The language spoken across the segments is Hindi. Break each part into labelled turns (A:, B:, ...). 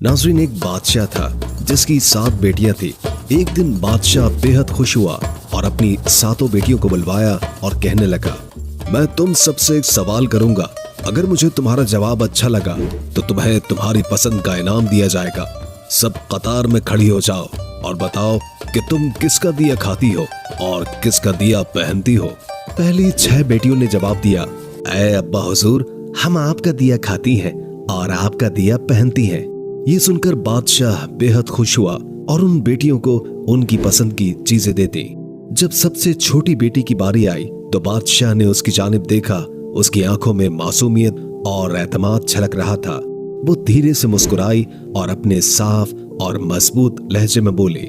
A: नाज़रीन, एक बादशाह था जिसकी 7 बेटियां थी। एक दिन बादशाह बेहद खुश हुआ और अपनी 7 बेटियों को बुलवाया और कहने लगा, मैं तुम सबसे एक सवाल करूंगा। अगर मुझे तुम्हारा जवाब अच्छा लगा तो तुम्हें तुम्हारी पसंद का इनाम दिया जाएगा। सब कतार में खड़ी हो जाओ और बताओ कि तुम किसका दिया खाती हो और किसका दिया पहनती हो। पहली 6 बेटियों ने जवाब दिया, ऐ अब्बा हुजूर, हम आपका दिया खाती हैं और आपका दिया पहनती हैं। ये सुनकर बादशाह बेहद खुश हुआ और उन बेटियों को उनकी पसंद की चीजें देती। जब सबसे छोटी बेटी की बारी आई तो बादशाह ने उसकी जानिब देखा। उसकी आंखों में मासूमियत और एतमाद छलक रहा था। वो धीरे से मुस्कुराई और अपने साफ और मजबूत लहजे में बोली,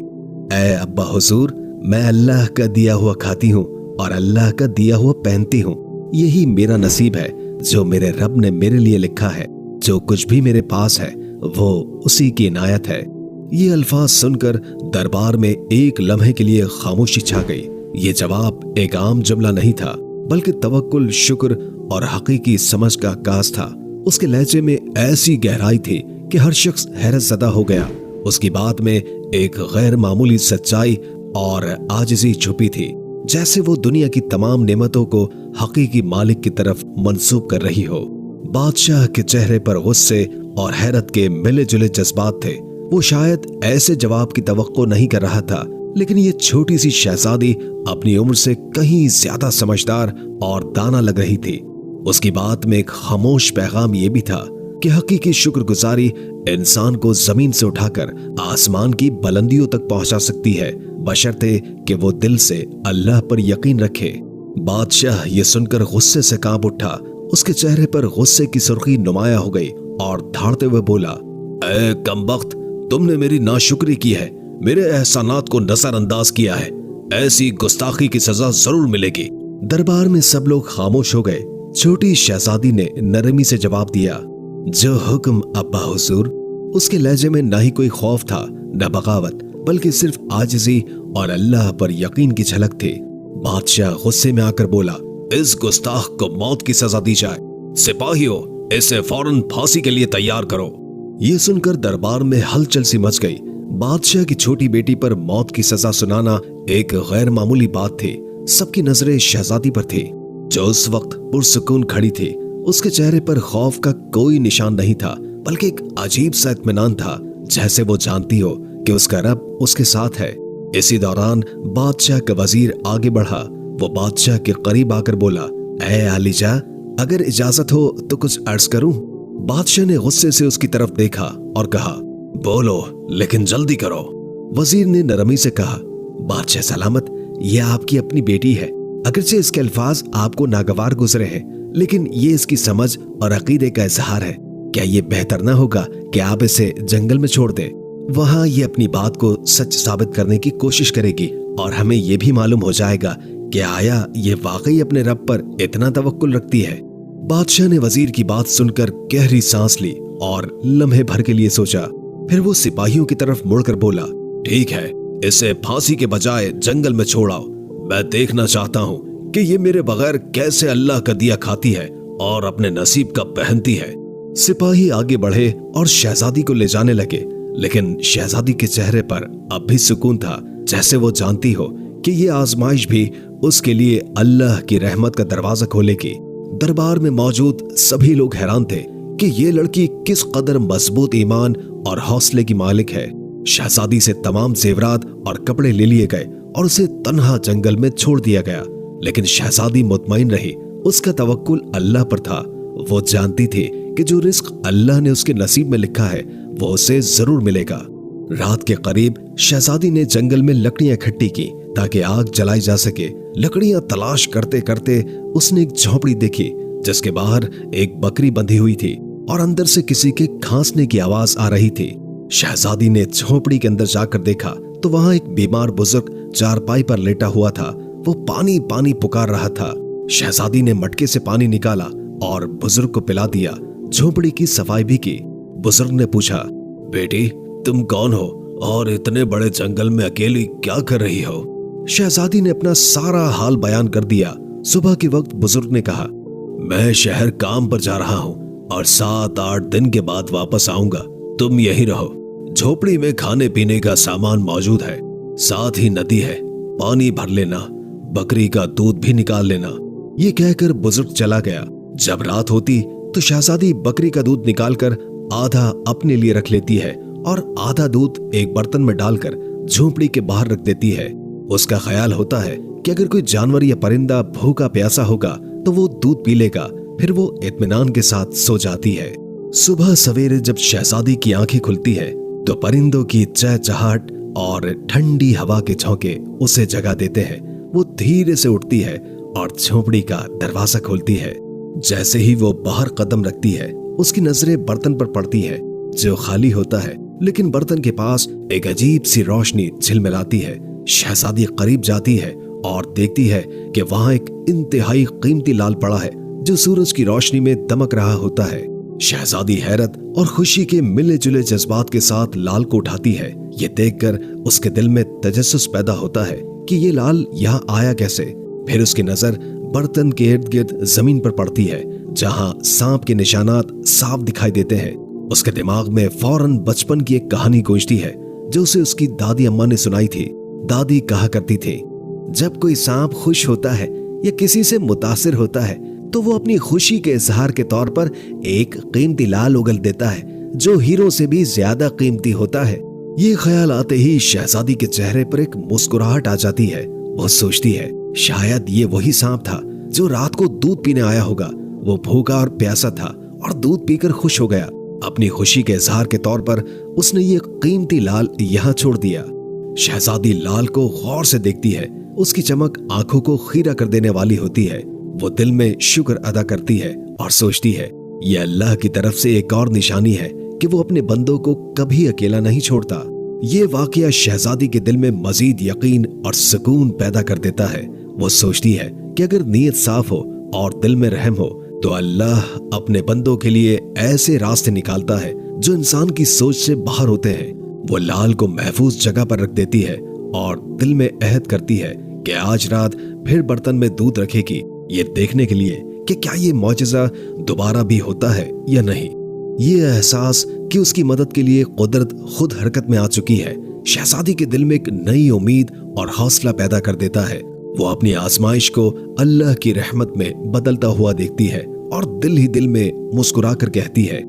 A: ऐ अब्बा हुजूर, मैं अल्लाह का दिया हुआ खाती हूँ और अल्लाह का दिया हुआ पहनती हूँ। यही मेरा नसीब है जो मेरे रब ने मेरे लिए लिखा है। जो कुछ भी मेरे पास है वो उसी की इनायत है। ये अल्फाज सुनकर दरबार में एक लम्हे के लिए खामोशी छा गई। ये जवाब एक आम जुमला नहीं था, बल्कि तवक्कुल, शुक्र और हकीकी समझ का आगाज था। उसके लहजे में ऐसी गहराई थी कि हर शख्स हैरत ज़दा हो गया। उसकी बात में एक गैर मामूली सच्चाई और आजिज़ी छुपी थी, जैसे वो दुनिया की तमाम नेमतों को हकीकी मालिक की तरफ मंसूब कर रही हो। बादशाह के चेहरे पर गुस्से और हैरत के मिले जुले जज्बात थे। वो शायद ऐसे जवाब की तवक्को नहीं कर रहा था, लेकिन ये छोटी सी शहजादी अपनी उम्र से कहीं ज्यादा समझदार और दाना लग रही थी। उसकी बात में एक खामोश पैगाम ये भी था कि हकीकी शुक्रगुजारी इंसान को जमीन से उठाकर आसमान की बुलंदियों तक पहुंचा सकती है, बशर्ते कि वो दिल से अल्लाह पर यकीन रखे। बादशाह ये सुनकर गुस्से से कांप उठा। उसके चेहरे पर गुस्से की सुर्खी नुमाया हो गई और धाड़ते हुए बोला, ऐ कमबख्त, तुमने मेरी नाशुक्री की है, मेरे एहसानात को नजरअंदाज किया है। ऐसी गुस्ताखी की सजा जरूर मिलेगी। दरबार में सब लोग खामोश हो गए। छोटी शहजादी ने नरमी से जवाब दिया, जो हुक्म अब्बा हुजूर। उसके लहजे में ना ही कोई खौफ था न बगावत, बल्कि सिर्फ आजिज़ी और अल्लाह पर यकीन की झलक थी। बादशाह गुस्से में आकर बोला, इस गुस्ताख को मौत की सजा दी जाए। सिपाहियों, इसे फौरन फांसी के लिए तैयार करो। ये सुनकर दरबार में हलचल सी मच गई। बादशाह की छोटी बेटी पर मौत की सजा सुनाना एक गैर मामूली बात थी। सबकी नजरें शहजादी पर थी, जो उस वक्त पुरसुकून खड़ी थी। उसके चेहरे पर खौफ का कोई निशान नहीं था, बल्कि एक अजीब सा इत्मीनान था, जैसे वो जानती हो कि उसका रब उसके साथ है। इसी दौरान बादशाह का वजीर आगे बढ़ा। वो बादशाह के करीब आकर बोला, ऐ आलिजा, अगर इजाजत हो तो कुछ अर्ज करूं। बादशाह ने गुस्से से उसकी तरफ देखा और कहा, बोलो, लेकिन जल्दी करो। वजीर ने नरमी से कहा, बादशाह सलामत, यह आपकी अपनी बेटी है। अगरचे इसके अल्फाज आपको नागवार गुजरे हैं, लेकिन ये इसकी समझ और अकीदे का इजहार है। क्या ये बेहतर ना होगा कि आप इसे जंगल में छोड़ दें? वहां ये अपनी बात को सच साबित करने की कोशिश करेगी और हमें यह भी मालूम हो जाएगा कि आया ये वाकई अपने रब पर इतना तवक्कुल रखती है। बादशाह ने वजीर की बात सुनकर गहरी सांस ली और लम्हे भर के लिए सोचा। फिर वो सिपाहियों की तरफ मुड़कर बोला, ठीक है, इसे फांसी के बजाय जंगल में छोड़ आओ। मैं देखना चाहता हूँ कि ये मेरे बगैर कैसे अल्लाह का दिया खाती है और अपने नसीब का पहनती है। सिपाही आगे बढ़े और शहजादी को ले जाने लगे, लेकिन शहजादी के चेहरे पर अब भी सुकून था, जैसे वो जानती हो कि ये आजमाइश भी उसके लिए अल्लाह की रहमत का दरवाजा खोलेगी। दरबार में मौजूद सभी लोग हैरान थे कि ये लड़की किस कदर मजबूत ईमान और हौसले की मालिक है। शहजादी से तमाम जेवरात और कपड़े ले लिए गए और उसे तन्हा जंगल में छोड़ दिया गया, लेकिन शहजादी मुतमईन रही। उसका तवक्कुल अल्लाह पर था। वो जानती थी कि जो रिस्क अल्लाह ने उसके नसीब में लिखा है वो उसे जरूर मिलेगा। रात के करीब शहजादी ने जंगल में लकड़ियां इकट्ठी की ताकि आग जलाई जा सके। लकड़ियां तलाश करते करते उसने एक झोपड़ी देखी, जिसके बाहर एक बकरी बंधी हुई थी और अंदर से किसी के खांसने की आवाज आ रही थी। शहजादी ने झोपड़ी के अंदर जाकर देखा तो वहां एक बीमार बुजुर्ग चारपाई पर लेटा हुआ था। वो पानी पानी पुकार रहा था। शहजादी ने मटके से पानी निकाला और बुजुर्ग को पिला दिया। झोपड़ी की सफाई भी की। बुजुर्ग ने पूछा, बेटी, तुम कौन हो और इतने बड़े जंगल में अकेली क्या कर रही हो? शहजादी ने अपना सारा हाल बयान कर दिया। सुबह के वक्त बुजुर्ग ने कहा, मैं शहर काम पर जा रहा हूँ और 7-8 दिन के बाद वापस आऊंगा। तुम यहीं रहो, झोपड़ी में खाने पीने का सामान मौजूद है, साथ ही नदी है, पानी भर लेना, बकरी का दूध भी निकाल लेना। ये कहकर बुजुर्ग चला गया। जब रात होती तो शहजादी बकरी का दूध निकालकर आधा अपने लिए रख लेती है और आधा दूध एक बर्तन में डालकर झोपड़ी के बाहर रख देती है। उसका ख्याल होता है कि अगर कोई जानवर या परिंदा भूखा प्यासा होगा तो वो दूध पी लेगा, फिर वो इत्मीनान के साथ सो जाती है। सुबह सवेरे जब शहजादी की आंखें खुलती है तो परिंदों की चहचहाट और ठंडी हवा के झोंके उसे जगा देते हैं। वो धीरे से उठती है और झोपड़ी का दरवाजा खोलती है। जैसे ही वो बाहर कदम रखती है, उसकी नजरें बर्तन पर पड़ती है जो खाली होता है, लेकिन बर्तन के पास एक अजीब सी रोशनी झिलमिलाती है। शहजादी करीब जाती है और देखती है कि वहां एक इंतहाई कीमती लाल पड़ा है जो सूरज की रोशनी में दमक रहा होता है। शहजादी हैरत और खुशी के मिले जुले जज्बात के साथ लाल को उठाती है। ये देखकर उसके दिल में तजस्सुस पैदा होता है कि ये लाल यहाँ आया कैसे। फिर उसकी नजर बर्तन के इर्द गिर्द जमीन पर पड़ती है जहां सांप के निशानात साफ दिखाई देते हैं। उसके दिमाग में फौरन बचपन की एक कहानी गूंजती है जो उसे उसकी दादी अम्मा ने सुनाई थी। दादी कहा करती थी, जब कोई सांप खुश होता है या किसी से मुतासिर होता है तो वो अपनी खुशी के इजहार के तौर पर एक कीमती लाल उगल देता है जो हीरो से भी ज्यादा कीमती होता है। ये ख्याल आते ही शहजादी के चेहरे पर एक मुस्कुराहट आ जाती है। वो सोचती है शायद ये वही सांप था जो रात को दूध पीने आया होगा। वो भूखा और प्यासा था और दूध पीकर खुश हो गया। अपनी खुशी के इजहार के तौर पर उसने ये कीमती लाल यहाँ छोड़ दिया। शहजादी लाल को गौर से देखती है। उसकी चमक आंखों को खीरा कर देने वाली होती है। वो दिल में शुक्र अदा करती है और सोचती है यह अल्लाह की तरफ से एक और निशानी है कि वो अपने बंदों को कभी अकेला नहीं छोड़ता। ये वाकया शहजादी के दिल में मजीद यकीन और सुकून पैदा कर देता है। वो सोचती है कि अगर नीयत साफ हो और दिल में रहम हो तो अल्लाह अपने बंदों के लिए ऐसे रास्ते निकालता है जो इंसान की सोच से बाहर होते हैं। वो लाल को महफूज जगह पर रख देती है और दिल में अहद करती है कि आज रात फिर बर्तन में दूध रखेगी, ये देखने के लिए कि क्या ये मौजज़ा दोबारा भी होता है या नहीं। ये एहसास कि उसकी मदद के लिए कुदरत खुद हरकत में आ चुकी है शहजादी के दिल में एक नई उम्मीद और हौसला पैदा कर देता है। वो अपनी आजमाइश को अल्लाह की रहमत में बदलता हुआ देखती है और दिल ही दिल में मुस्कुराकर कहती है,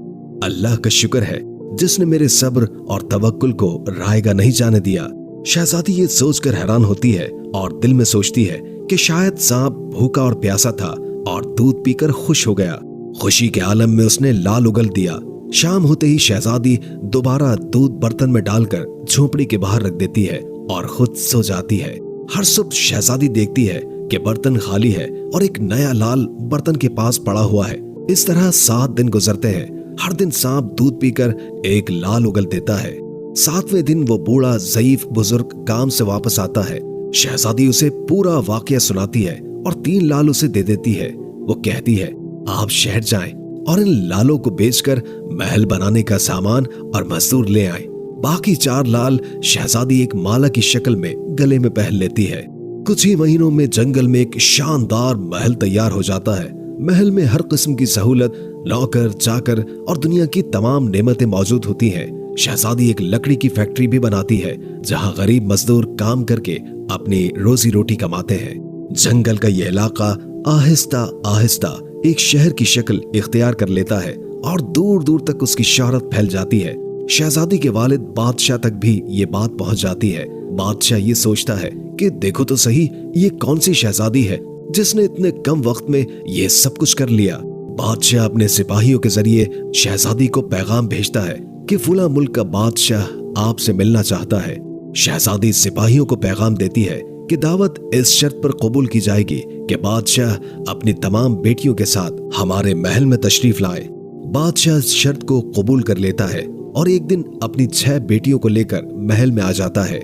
A: अल्लाह का शुक्र है जिसने मेरे सब्र और तवक्कुल को रायगा नहीं जाने दिया। शहजादी ये सोचकर हैरान होती है और दिल में सोचती है कि शायद सांप भूखा और प्यासा था और दूध पीकर खुश हो गया। खुशी के आलम में उसने लाल उगल दिया। शाम होते ही शहजादी दोबारा दूध बर्तन में डालकर झोपड़ी के बाहर रख देती है और खुद सो जाती है। हर सुबह शहजादी देखती है कि बर्तन खाली है और एक नया लाल बर्तन के पास पड़ा हुआ है। इस तरह 7 दिन गुजरते हैं। हर दिन सांप दूध पीकर एक लाल उगल देता है। 7वें दिन वो बूढ़ा ज़ईफ बुजुर्ग काम से वापस आता है। शहजादी उसे पूरा वाकया सुनाती है और 3 लाल उसे दे देती है। वो कहती है, आप शहर जाएं और इन लालों को बेचकर महल बनाने का सामान और मजदूर ले आएं। बाकी 4 लाल शहजादी एक माला की शक्ल में गले में पहन लेती है। कुछ ही महीनों में जंगल में एक शानदार महल तैयार हो जाता है। महल में हर किस्म की सहूलत, नौकर चाकर और दुनिया की तमाम नेमतें मौजूद होती हैं। शहजादी एक लकड़ी की फैक्ट्री भी बनाती है जहां गरीब मजदूर काम करके अपनी रोजी रोटी कमाते हैं। जंगल का यह इलाका आहिस्ता आहिस्ता एक शहर की शक्ल इख्तियार कर लेता है और दूर दूर तक उसकी शोहरत फैल जाती है। शहजादी के वालिद बादशाह तक भी ये बात पहुंच जाती है। बादशाह ये सोचता है कि देखो तो सही, ये कौन सी शहजादी है जिसने इतने कम वक्त में ये सब कुछ कर लिया। बादशाह अपने सिपाहियों के जरिए शहजादी को पैगाम भेजता है कि फुला मुल्क का बादशाह आपसे मिलना चाहता है। शहजादी सिपाहियों को पैगाम देती है कि दावत इस शर्त पर कबूल की जाएगी कि बादशाह अपनी तमाम बेटियों के साथ हमारे महल में तशरीफ लाए। बादशाह इस शर्त को कबूल कर लेता है और एक दिन अपनी 6 बेटियों को लेकर महल में आ जाता है।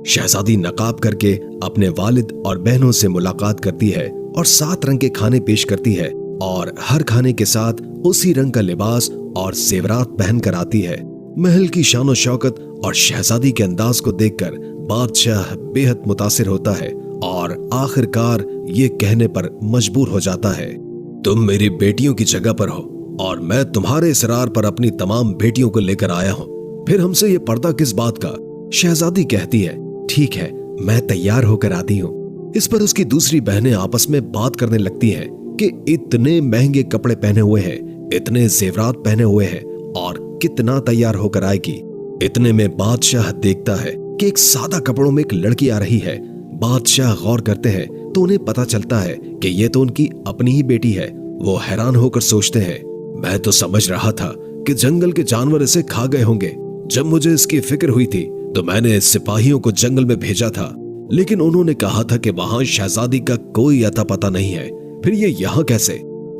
A: शहजादी नकाब करके अपने वालिद और बहनों से मुलाकात करती है और 7 रंग के खाने पेश करती है और हर खाने के साथ उसी रंग का लिबास और जेवरात पहन कर आती है। महल की शानो शौकत और शहजादी के अंदाज को देखकर बादशाह बेहद मुतासिर होता है और आखिरकार ये कहने पर मजबूर हो जाता है, तुम मेरी बेटियों की जगह पर हो और मैं तुम्हारे इसरार पर अपनी तमाम बेटियों को लेकर आया हूँ। फिर हमसे ये पर्दा किस बात का? शहजादी कहती है, ठीक है, मैं तैयार होकर आती हूँ। इस पर उसकी दूसरी बहनें आपस में बात करने लगती हैं कि इतने महंगे कपड़े पहने हुए हैं, इतने जेवरात पहने हुए हैं और कितना तैयार होकर आएगी। इतने में बादशाह देखता है कि एक सादा कपड़ों में एक लड़की आ रही है। बादशाह गौर करते हैं तो उन्हें पता चलता है कि ये तो उनकी अपनी ही बेटी है। वो हैरान होकर सोचते हैं, मैं तो समझ रहा था कि जंगल के जानवर इसे खा गए होंगे। जब मुझे इसकी फिक्र हुई थी तो मैंने सिपाहियों को जंगल में भेजा था, लेकिन उन्होंने कहा था कि वहां शहजादी का कोई अता पता नहीं है। फिर ये यहाँ कैसे?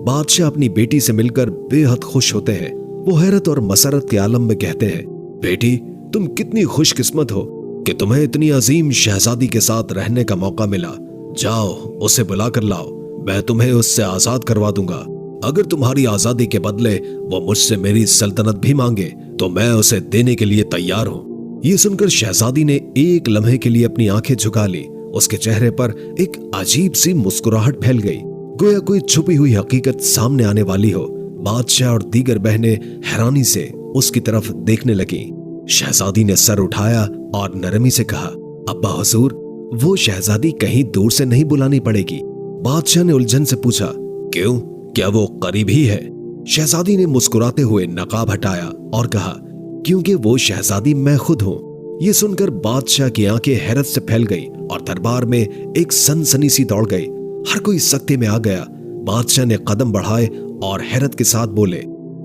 A: बादशाह अपनी बेटी से मिलकर बेहद खुश होते हैं। वो हैरत और मसरत के आलम में कहते हैं, बेटी, तुम कितनी खुशकिस्मत हो कि तुम्हें इतनी अजीम शहजादी के साथ रहने का मौका मिला। जाओ, उसे बुला कर लाओ, मैं तुम्हें उससे आजाद करवा दूंगा। अगर तुम्हारी आजादी के बदले वो मुझसे मेरी सल्तनत भी मांगे तो मैं उसे देने के लिए तैयार हूँ। ये सुनकर शहजादी ने एक लम्हे के लिए अपनी आंखें झुका ली। उसके चेहरे पर एक अजीब सी मुस्कुराहट फैल गई, गोया कोई छुपी हुई हकीकत सामने आने वाली हो। बादशाह और दीगर बहनें हैरानी से उसकी तरफ देखने लगी। शहजादी ने सर उठाया और नरमी से कहा, अब्बा हुजूर, वो शहजादी कहीं दूर से नहीं बुलानी पड़ेगी। बादशाह ने उलझन से पूछा, क्यों, क्या वो करीब ही है? शहजादी ने मुस्कुराते हुए नकाब हटाया और कहा, क्योंकि वो शहजादी मैं खुद हूँ। ये सुनकर बादशाह की आंखें हैरत से फैल गई और दरबार में एक सनसनी सी दौड़ गई। हर कोई सख्ते में आ गया। बादशाह ने कदम बढ़ाए और हैरत के साथ बोले,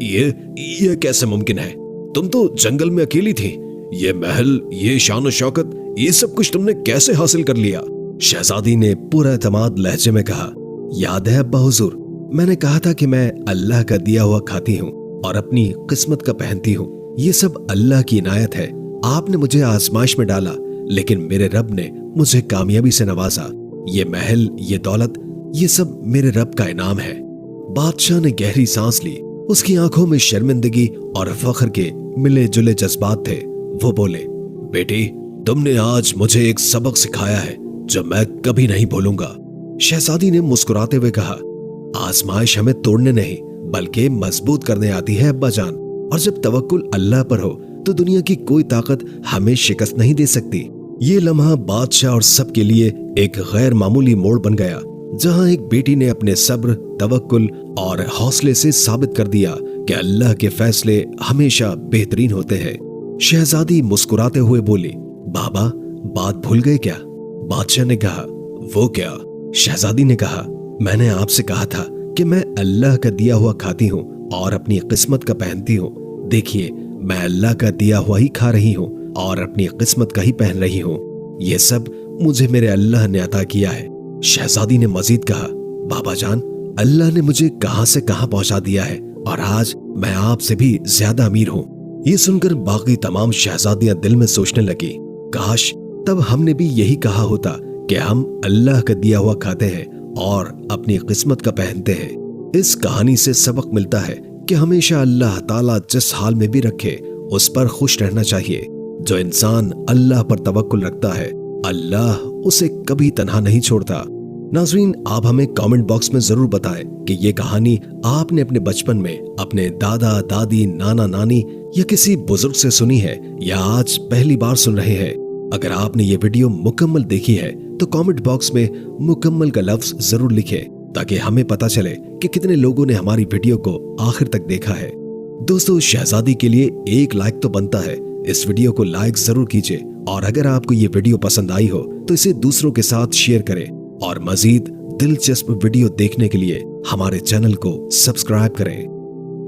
A: ये कैसे मुमकिन है? तुम तो जंगल में अकेली थी। ये महल, ये शान और शौकत, ये सब कुछ तुमने कैसे हासिल कर लिया? शहजादी ने पूरा एतमाद लहजे में कहा, याद है अब्बा हुजूर, मैंने कहा था कि मैं अल्लाह का दिया हुआ खाती हूँ और अपनी किस्मत का पहनती हूँ। ये सब अल्लाह की इनायत है। आपने मुझे आजमाइश में डाला, लेकिन मेरे रब ने मुझे कामयाबी से नवाजा। ये महल, ये दौलत, ये सब मेरे रब का इनाम है। बादशाह ने गहरी सांस ली। उसकी आंखों में शर्मिंदगी और फख्र के मिले जुले जज्बात थे। वो बोले, बेटी, तुमने आज मुझे एक सबक सिखाया है जो मैं कभी नहीं भूलूंगा। शहजादी ने मुस्कुराते हुए कहा, आजमाइश हमें तोड़ने नहीं बल्कि मजबूत करने आती है अब्बा जान, और जब तवक्कुल अल्लाह पर हो तो दुनिया की कोई ताकत हमें शिकस्त नहीं दे सकती। ये लम्हा बादशाह और सबके लिए एक गैर मामूली मोड़ बन गया, जहां एक बेटी ने अपने सब्र, तवक्कुल और हौसले से साबित कर दिया कि अल्लाह के फैसले हमेशा बेहतरीन होते हैं। शहजादी मुस्कुराते हुए बोली, बाबा, बात भूल गए क्या? बादशाह ने कहा, वो क्या? शहजादी ने कहा, मैंने आपसे कहा था कि मैं अल्लाह का दिया हुआ खाती हूँ और अपनी किस्मत का पहनती हूँ। देखिए, मैं अल्लाह का दिया हुआ ही खा रही हूँ और अपनी किस्मत का ही पहन रही हूँ। ये सब मुझे मेरे अल्लाह ने अता किया है। शहजादी ने मजीद कहा, बाबा जान, अल्लाह ने मुझे कहां से कहां पहुंचा दिया है और आज मैं आपसे भी ज्यादा अमीर हूँ। ये सुनकर बाकी तमाम शहजादियां दिल में सोचने लगी, काश तब हमने भी यही कहा होता कि हम अल्लाह का दिया हुआ खाते हैं और अपनी किस्मत का पहनते हैं। इस कहानी से सबक मिलता है कि हमेशा अल्लाह ताला जिस हाल में भी रखे उस पर खुश रहना चाहिए। जो इंसान अल्लाह पर तवक्कुल रखता है, अल्लाह उसे कभी तन्हा नहीं छोड़ता। नाज़रीन, आप हमें कमेंट बॉक्स में जरूर बताएं कि ये कहानी आपने अपने बचपन में अपने दादा दादी, नाना नानी या किसी बुजुर्ग से सुनी है या आज पहली बार सुन रहे हैं। अगर आपने ये वीडियो मुकम्मल देखी है तो कमेंट बॉक्स में मुकम्मल का लफ्ज जरूर लिखें ताकि हमें पता चले कि कितने लोगों ने हमारी वीडियो को आखिर तक देखा है। दोस्तों, शहजादी के लिए एक लाइक तो बनता है। इस वीडियो को लाइक जरूर कीजिए और अगर आपको ये वीडियो पसंद आई हो तो इसे दूसरों के साथ शेयर करें और मजीद दिलचस्प वीडियो देखने के लिए हमारे चैनल को सब्सक्राइब करें।